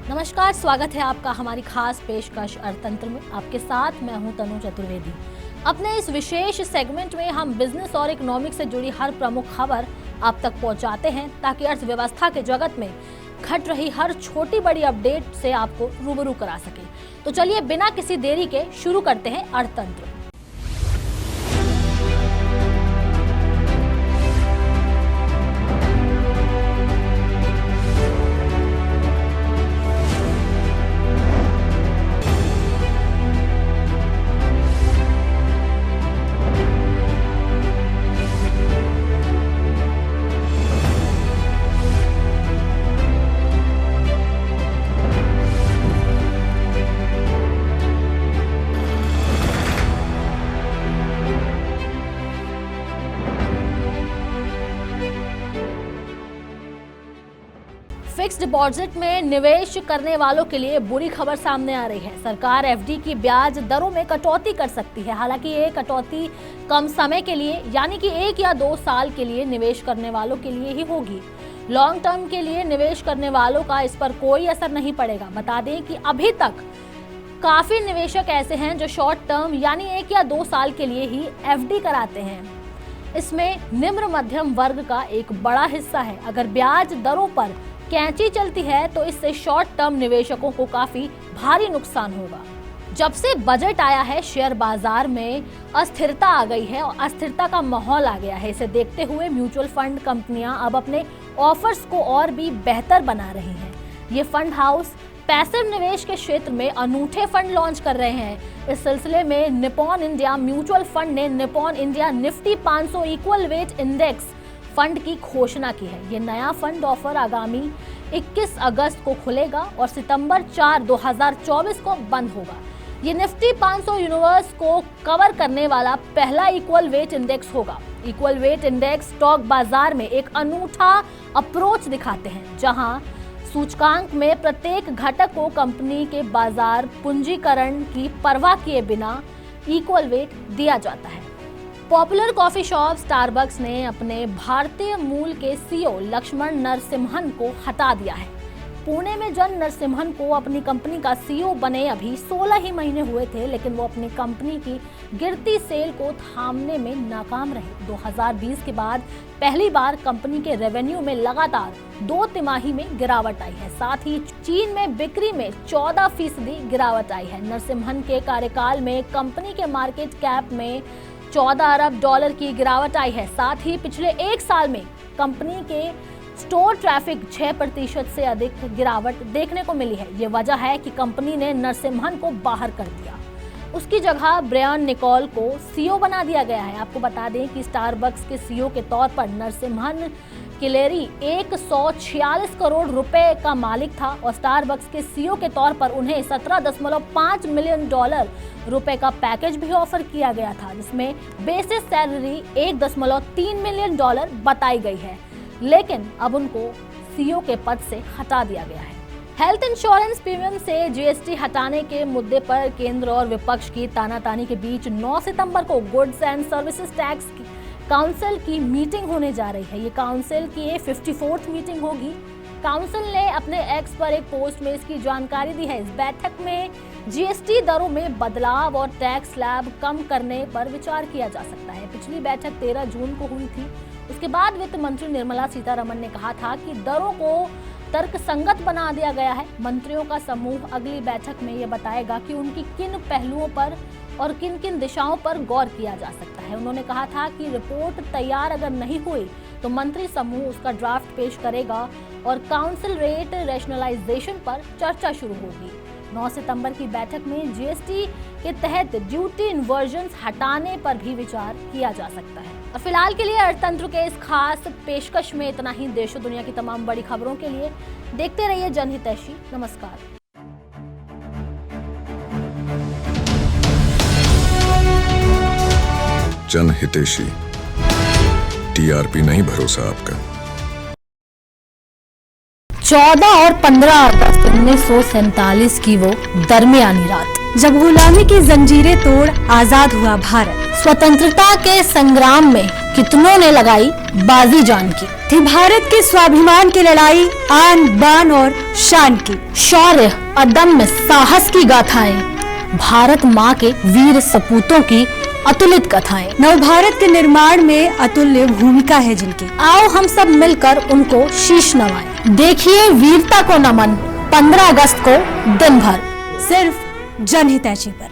नमस्कार, स्वागत है आपका हमारी खास पेशकश अर्थतंत्र में। आपके साथ मैं हूं तनु चतुर्वेदी। अपने इस विशेष सेगमेंट में हम बिजनेस और इकोनॉमिक्स से जुड़ी हर प्रमुख खबर आप तक पहुंचाते हैं ताकि अर्थव्यवस्था के जगत में घट रही हर छोटी बड़ी अपडेट से आपको रूबरू करा सके। तो चलिए बिना किसी देरी के शुरू करते हैं अर्थतंत्र। फिक्स डिपॉजिट में निवेश करने वालों के लिए बुरी खबर सामने आ रही है। सरकार एफडी की ब्याज दरों में कटौती कर सकती है। हालांकि ये कटौती कम समय के लिए यानी कि 1 या 2 साल के लिए निवेश करने वालों के लिए ही होगी। लॉन्ग टर्म के लिए निवेश करने वालों का इस पर कोई असर नहीं पड़ेगा। बता दें कि अभी तक काफी निवेशक ऐसे हैं जो शॉर्ट टर्म यानी 1 या 2 साल के लिए ही एफडी कराते हैं। इसमें निम्न मध्यम वर्ग का एक बड़ा हिस्सा है। अगर ब्याज दरों पर कैंची चलती है तो इससे शॉर्ट टर्म निवेशकों को काफी भारी नुकसान होगा। जब से बजट आया है, शेयर बाजार में अस्थिरता आ गई है और अस्थिरता का माहौल आ गया है। इसे देखते हुए म्यूचुअल फंड कंपनियां अब अपने ऑफर्स को और भी बेहतर बना रही हैं। ये फंड हाउस पैसिव निवेश के क्षेत्र में अनूठे फंड लॉन्च कर रहे हैं। इस सिलसिले में निप्पॉन इंडिया म्यूचुअल फंड ने Nippon India Nifty 500 equal weight index fund की घोषणा की है। ये नया फंड ऑफर आगामी 21 अगस्त को खुलेगा और सितंबर 4, 2024 को बंद होगा। ये निफ्टी 500 यूनिवर्स को कवर करने वाला पहला इक्वल वेट इंडेक्स होगा। इक्वल वेट इंडेक्स स्टॉक बाजार में एक अनूठा अप्रोच दिखाते हैं, जहां सूचकांक में प्रत्येक घटक को कंपनी के बाजार पूंजीकरण की परवाह किए बिना इक्वल वेट दिया जाता है। पॉपुलर कॉफी शॉप स्टारबक्स ने अपने भारतीय मूल के सीईओ लक्ष्मण नरसिम्हन को हटा दिया है। पुणे में जन नरसिम्हन को अपनी कंपनी का सीईओ बने अभी 16 ही महीने हुए थे, लेकिन वो अपनी कंपनी की गिरती सेल को थामने में नाकाम रहे। 2020 के बाद पहली बार कंपनी के रेवेन्यू में लगातार 2 तिमाही में गिरावट आई है। साथ ही चीन में बिक्री में 14% गिरावट आई है। नरसिम्हन के कार्यकाल में कंपनी के मार्केट कैप में 14 अरब डॉलर की गिरावट आई है। साथ ही पिछले 1 साल में कंपनी के स्टोर ट्रैफिक 6% से अधिक गिरावट देखने को मिली है। ये वजह है कि कंपनी ने नरसिम्हन को बाहर कर दिया। उसकी जगह ब्रायन निकोल को सीईओ बना दिया गया है। आपको बता दें कि स्टारबक्स के सीईओ के तौर पर नरसिम्हन किलेरी 146 करोड़ रुपए का मालिक था और स्टारबक्स के सीईओ के तौर पर उन्हें 17.5 मिलियन डॉलर रुपए का पैकेज भी ऑफर किया गया था, जिसमें बेसिस सैलरी 1.3 मिलियन डॉलर बताई गई है। लेकिन अब उनको सीईओ के पद से हटा दिया गया है। हेल्थ इंश्योरेंस प्रीमियम से जीएसटी हटाने के मुद्दे पर केंद्र और विपक्ष की तानातानी के बीच 9 सितंबर को goods and services tax council की मीटिंग होने जा रही है। ये काउंसिल की 54th मीटिंग होगी। काउंसिल ने अपने एक्स पर एक पोस्ट में इसकी जानकारी दी है। इस बैठक में जीएसटी दरों में बदलाव और टैक्स स्लैब कम करने पर विचार किया जा सकता है। पिछली बैठक 13 जून को हुई थी। उसके बाद वित्त मंत्री निर्मला सीतारमण ने कहा था कि दरों को तर्कसंगत बना दिया गया है। मंत्रियों का समूह अगली बैठक में ये बताएगा कि उनकी किन पहलुओं पर और किन किन दिशाओं पर गौर किया जा सकता है। उन्होंने कहा था कि रिपोर्ट तैयार अगर नहीं हुई तो मंत्री समूह उसका ड्राफ्ट पेश करेगा और काउंसिल रेट रैशनलाइजेशन पर चर्चा शुरू होगी। 9 सितंबर की बैठक में जीएसटी के तहत ड्यूटी इन्वर्जन्स हटाने पर भी विचार किया जा सकता है। और फिलहाल के लिए अर्थतंत्र के इस खास पेशकश में इतना ही। देश और दुनिया की तमाम बड़ी खबरों के लिए देखते रहिए जनहितैषी। नमस्कार। जनहितैषी, टीआरपी नहीं भरोसा आपका। 14 और 15 अगस्त 1947 की वो दरमियानी रात। जब गुलामी की जंजीरें तोड़ आजाद हुआ भारत। स्वतंत्रता के संग्राम में कितनों ने लगाई बाजी जान की। थी भारत के स्वाभिमान की लड़ाई आन बान और शान की। शौर्य अदम्य साहस की गाथाएं, भारत माँ के वीर सपूतों की अतुलित कथाएं। नव भारत के निर्माण में अतुल्य भूमिका है जिनकी। आओ हम सब मिलकर उनको शीश नवाएं। देखिए वीरता को नमन 15 अगस्त को दिन भर सिर्फ जनहितैषी पर।